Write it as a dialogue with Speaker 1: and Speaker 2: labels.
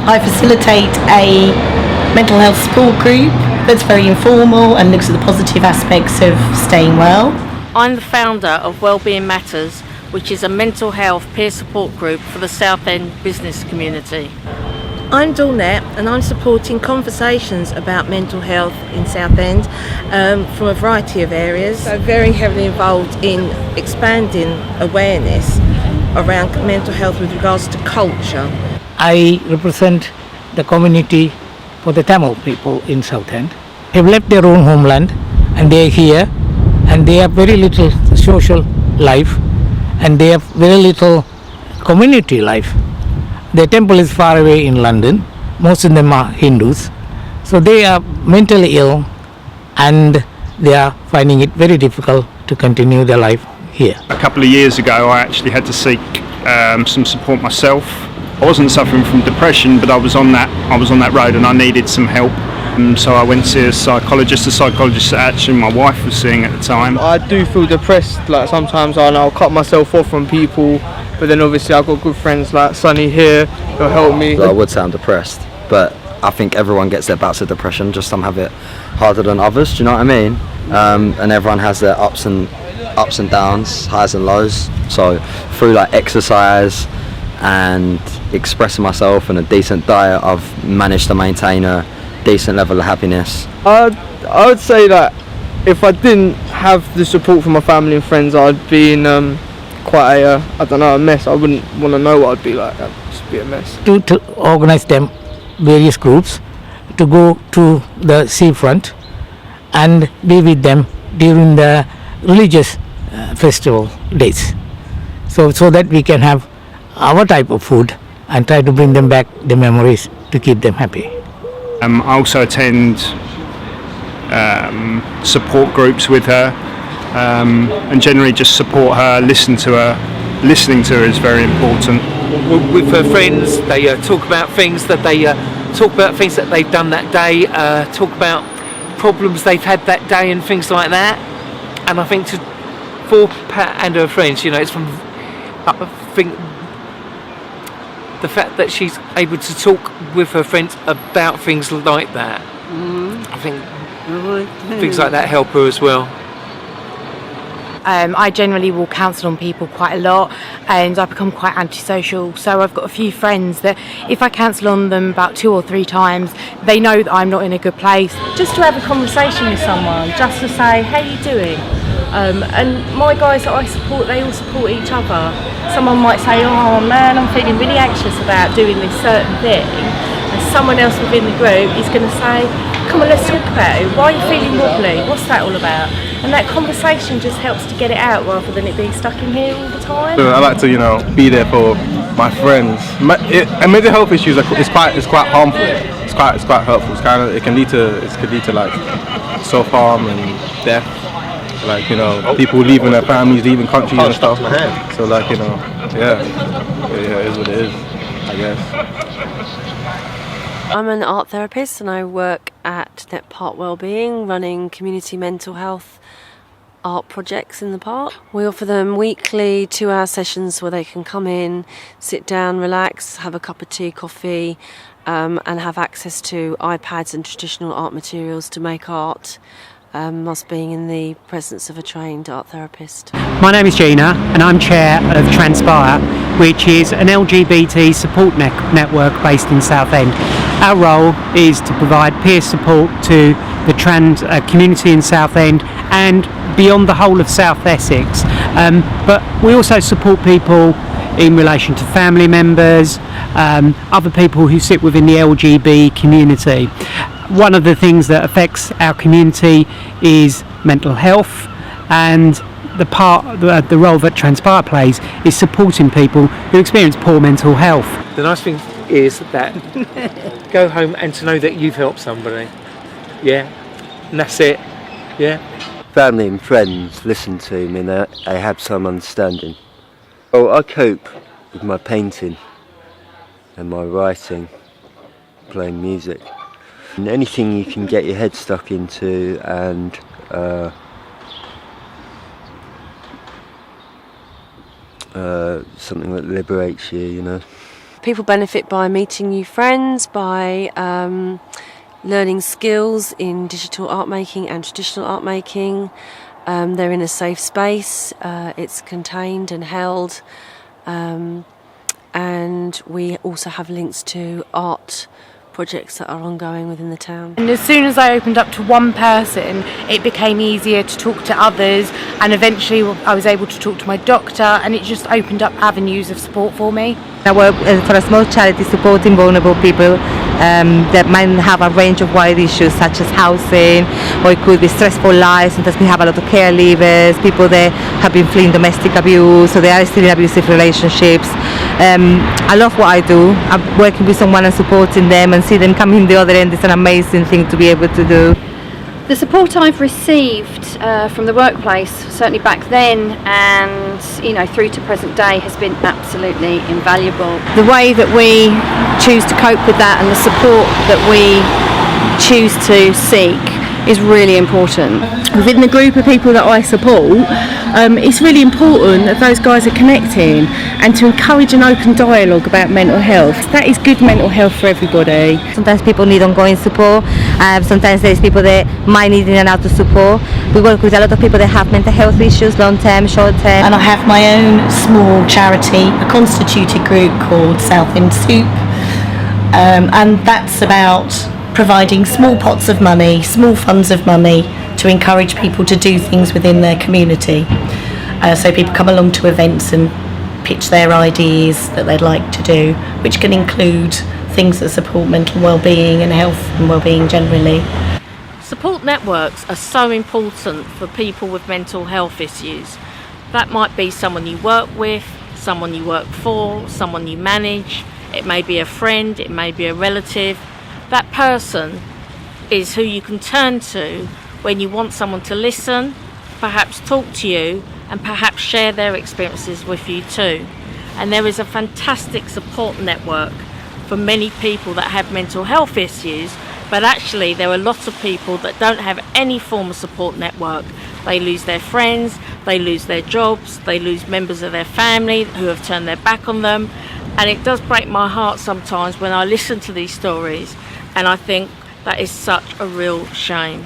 Speaker 1: I facilitate a mental health support group that's very informal and looks at the positive aspects of staying well.
Speaker 2: I'm the founder of WellbeingMatters, which is a mental health peer support group for the Southend business community.
Speaker 3: I'm Dawnette and I'm supporting conversations about mental health in Southend from a variety of areas. I'm very heavily involved in expanding awareness around mental health with regards to culture.
Speaker 4: I represent the community for the Tamil people in Southend. They've left their own homeland and they're here and they have very little social life and they have very little community life. The temple is far away in London. Most of them are Hindus. So they are mentally ill and they are finding it very difficult to continue their life here.
Speaker 5: A couple of years ago I actually had to seek some support myself. I wasn't suffering from depression, but I was on that road and I needed some help. So I went to see a psychologist that actually my wife was seeing at the time.
Speaker 6: I do feel depressed, like sometimes I'll cut myself off from people, but then obviously I've got good friends like Sonny here who'll help me.
Speaker 7: I would say I'm depressed, but I think everyone gets their bouts of depression, just some have it harder than others, do you know what I mean? And everyone has their ups and downs, highs and lows. So through like exercise and expressing myself and a decent diet, I've managed to maintain a decent level of happiness.
Speaker 6: I would say that if I didn't have the support from my family and friends, I'd be in quite a mess. I wouldn't want to know what I'd be like. I'd just be a mess.
Speaker 4: To organize them, various groups, to go to the seafront and be with them during the religious festival days. So that we can have our type of food and try to bring them back the memories to keep them happy.
Speaker 5: I also attend support groups with her and generally just support her, listening to her is very important.
Speaker 8: With her friends, they talk about things that they've done that day, talk about problems they've had that day and things like that. And I think for Pat and her friends, it's from the fact that she's able to talk with her friends about things like that. I think things like that help her as well.
Speaker 9: I generally will counsel on people quite a lot and I become quite antisocial, so I've got a few friends that if I counsel on them about 2 or 3 times, they know that I'm not in a good place. Just to have a conversation with someone, just to say, how are you doing? And my guys that I support, they all support each other. Someone might say, oh man, I'm feeling really anxious about doing this certain thing, and someone else within the group is going to say, come on, let's talk about it. Why are you feeling wobbly? What's that all about? And that conversation just helps to get it out rather than it being stuck in here all the time.
Speaker 10: I like to, be there for my friends. And mental health issues it's quite harmful. It's quite hurtful. It can lead to like self-harm and death. Like people leaving their families, leaving countries and stuff. So like it is what it is, I guess.
Speaker 11: I'm an art therapist and I work at Net Park Wellbeing, running community mental health art projects in the park. We offer them weekly 2-hour sessions where they can come in, sit down, relax, have a cup of tea, coffee, and have access to iPads and traditional art materials to make art, whilst being in the presence of a trained art therapist.
Speaker 12: My name is Gina and I'm chair of Transpire, which is an LGBT support network based in Southend. Our role is to provide peer support to the trans community in Southend and beyond the whole of South Essex. But we also support people in relation to family members, other people who sit within the LGBT community. One of the things that affects our community is mental health, and the role that Transpire plays is supporting people who experience poor mental health.
Speaker 8: The nice thing is that go home and to know that you've helped somebody. Yeah, and that's it. Yeah.
Speaker 13: Family and friends listen to me and they have some understanding. Well, I cope with my painting and my writing, playing music. And anything you can get your head stuck into and something that liberates you,
Speaker 11: People benefit by meeting new friends, by learning skills in digital art making and traditional art making. They're in a safe space, it's contained and held, and we also have links to art projects that are ongoing within the town.
Speaker 9: And as soon as I opened up to one person, it became easier to talk to others, and eventually I was able to talk to my doctor, and it just opened up avenues of support for me.
Speaker 3: I work for a small charity supporting vulnerable people that might have a range of wide issues such as housing, or it could be stressful lives. Sometimes we have a lot of care leavers, people that have been fleeing domestic abuse, or they are still in abusive relationships. I love what I do. I'm working with someone and supporting them, and see them coming in the other end is an amazing thing to be able to do.
Speaker 14: The support I've received from the workplace, certainly back then and through to present day, has been absolutely invaluable. The way that we choose to cope with that and the support that we choose to seek is really important.
Speaker 15: Within the group of people that I support, it's really important that those guys are connecting and to encourage an open dialogue about mental health. That is good mental health for everybody.
Speaker 3: Sometimes people need ongoing support, sometimes there's people that might need in and out of support. We work with a lot of people that have mental health issues, long term, short term.
Speaker 1: And I have my own small charity, a constituted group called Southend-on-Sea, and that's about providing small pots of money, small funds of money to encourage people to do things within their community. So people come along to events and pitch their ideas that they'd like to do, which can include things that support mental well-being and health and well-being generally.
Speaker 2: Support networks are so important for people with mental health issues. That might be someone you work with, someone you work for, someone you manage. It may be a friend, it may be a relative. That person is who you can turn to when you want someone to listen, perhaps talk to you, and perhaps share their experiences with you too. And there is a fantastic support network for many people that have mental health issues, but actually there are lots of people that don't have any form of support network. They lose their friends, they lose their jobs, they lose members of their family who have turned their back on them, and it does break my heart sometimes when I listen to these stories, and I think that is such a real shame.